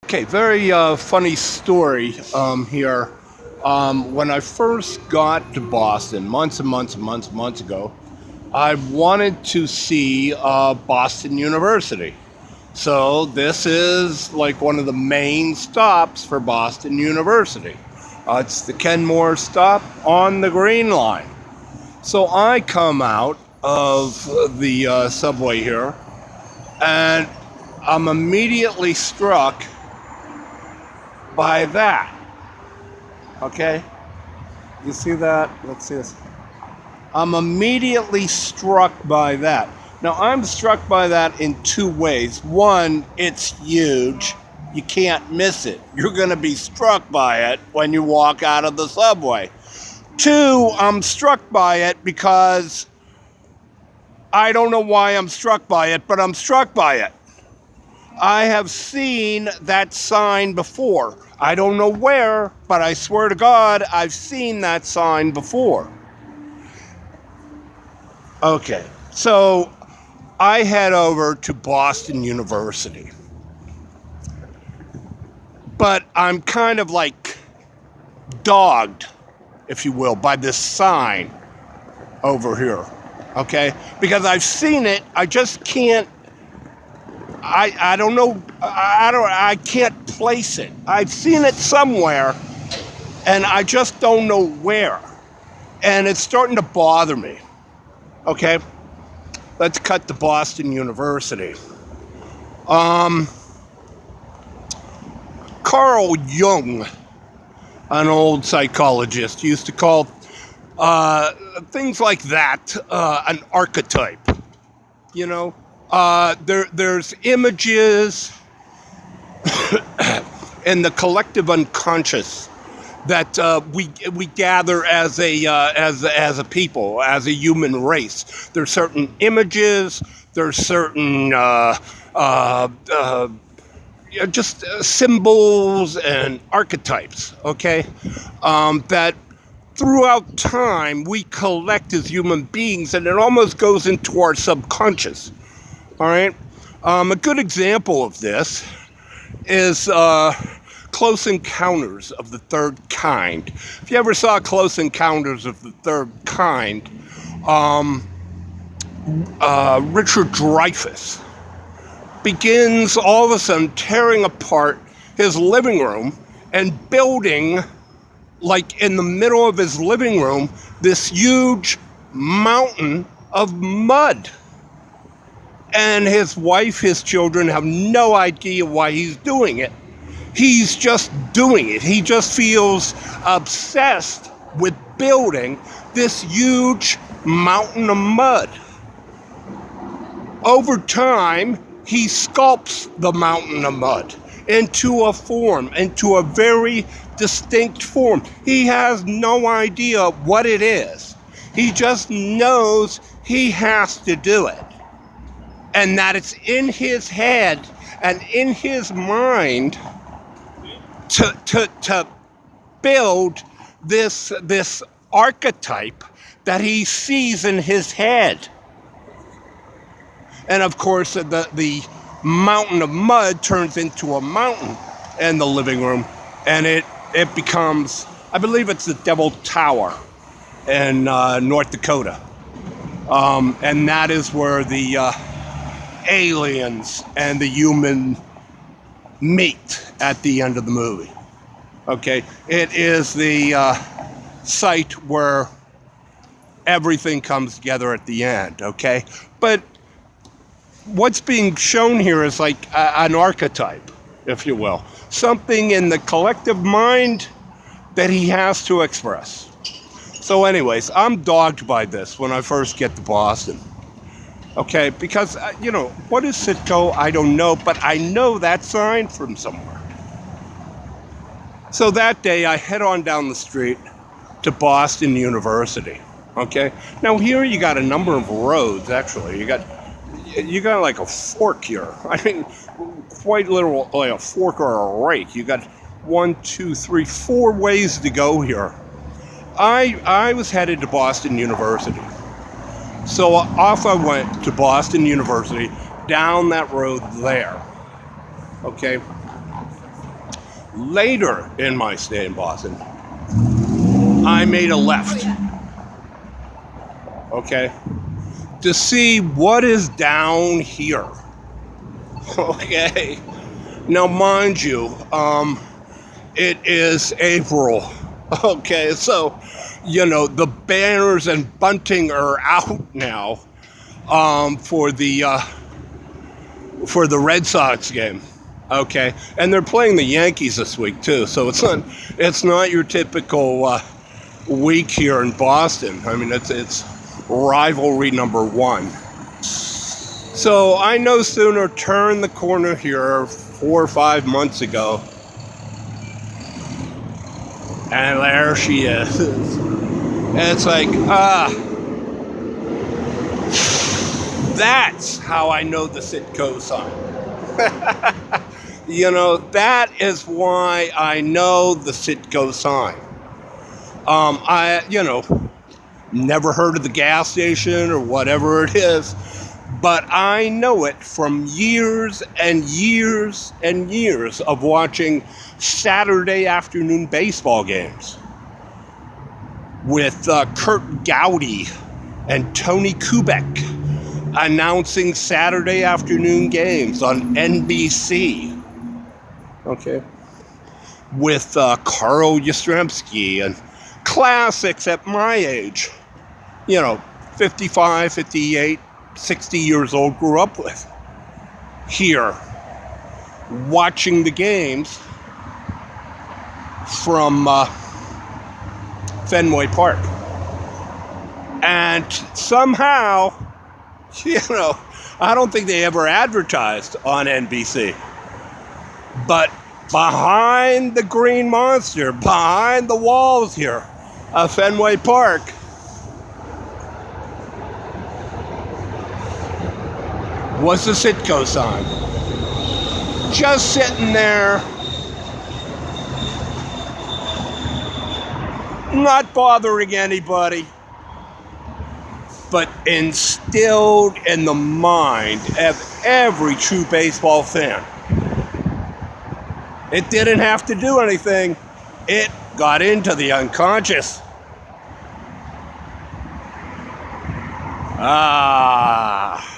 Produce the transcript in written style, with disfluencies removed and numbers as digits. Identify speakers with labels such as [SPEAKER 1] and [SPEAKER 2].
[SPEAKER 1] Okay, very funny story here. When I first got to Boston, months and months and months and months ago, I wanted to see Boston University. So this is like one of the main stops for Boston University. It's the Kenmore stop on the Green Line. So I come out of the subway here, and I'm immediately struck by that. Okay? You see that? Let's see this. I'm immediately struck by that. Now, I'm struck by that in two ways. One, it's huge. You can't miss it. You're going to be struck by it when you walk out of the subway. Two, I'm struck by it because I don't know why I'm struck by it, but I'm struck by it. I have seen that sign before. I don't know where, but I swear to God, I've seen that sign before. Okay, so I head over to Boston University. But I'm kind of like dogged, if you will, by this sign over here. Okay? Because I've seen it, I just can't I don't know. I can't place it. I've seen it somewhere, and I just don't know where. And it's starting to bother me. Okay, let's cut to Boston University. Carl Jung, an old psychologist, used to call things like that an archetype. You know. There's images in the collective unconscious that we gather as a people, as a human race. There's certain images. There's certain just symbols and archetypes. Okay, that throughout time we collect as human beings, and it almost goes into our subconscious. All right. A good example of this is Close Encounters of the Third Kind. If you ever saw Close Encounters of the Third Kind, Richard Dreyfuss begins all of a sudden tearing apart his living room and building, like in the middle of his living room, this huge mountain of mud. And his wife, his children have no idea why he's doing it. He's just doing it. He just feels obsessed with building this huge mountain of mud. Over time, he sculpts the mountain of mud into a form, into a very distinct form. He has no idea what it is. He just knows he has to do it. And that it's in his head and in his mind to build this archetype that he sees in his head. And of course, the mountain of mud turns into a mountain in the living room, and it becomes, I believe it's the Devil Tower in North Dakota. And that is where the aliens and the human meet at the end of the movie. Okay, it is the site where everything comes together at the end. Okay, but what's being shown here is like an archetype, if you will, something in the collective mind that he has to express. So anyways, I'm dogged by this when I first get to Boston. Okay, because, what is CITGO? I don't know, but I know that sign from somewhere. So that day, I head on down the street to Boston University. Okay, now here you got a number of roads, actually. You got like a fork here. I mean, quite literally like a fork or a rake. You got 1, 2, 3, 4 ways to go here. I was headed to Boston University. So off I went to Boston University, down that road there. Okay. Later in my stay in Boston, I made a left, okay, to see what is down here. Okay. Now, mind you, it is April. Okay, so, the banners and bunting are out now for the Red Sox game. Okay, and they're playing the Yankees this week too, so it's not your typical week here in Boston. I mean, it's rivalry number one. So I no sooner turned the corner here 4 or 5 months ago, and there she is. It's like, that's how I know the CITGO sign. That is why I know the CITGO sign. Never heard of the gas station or whatever it is, but I know it from years and years and years of watching Saturday afternoon baseball games with Kurt Gowdy and Tony Kubek announcing Saturday afternoon games on NBC. Okay. With Carl Yastrzemski and classics at my age. 55, 58, 60 years old, grew up with. Here, watching the games from Fenway Park. And somehow, I don't think they ever advertised on NBC. But behind the green monster, behind the walls here of Fenway Park, was the CITGO sign. Just sitting there, not bothering anybody, but instilled in the mind of every true baseball fan. It didn't have to do anything. It got into the unconscious. Ah.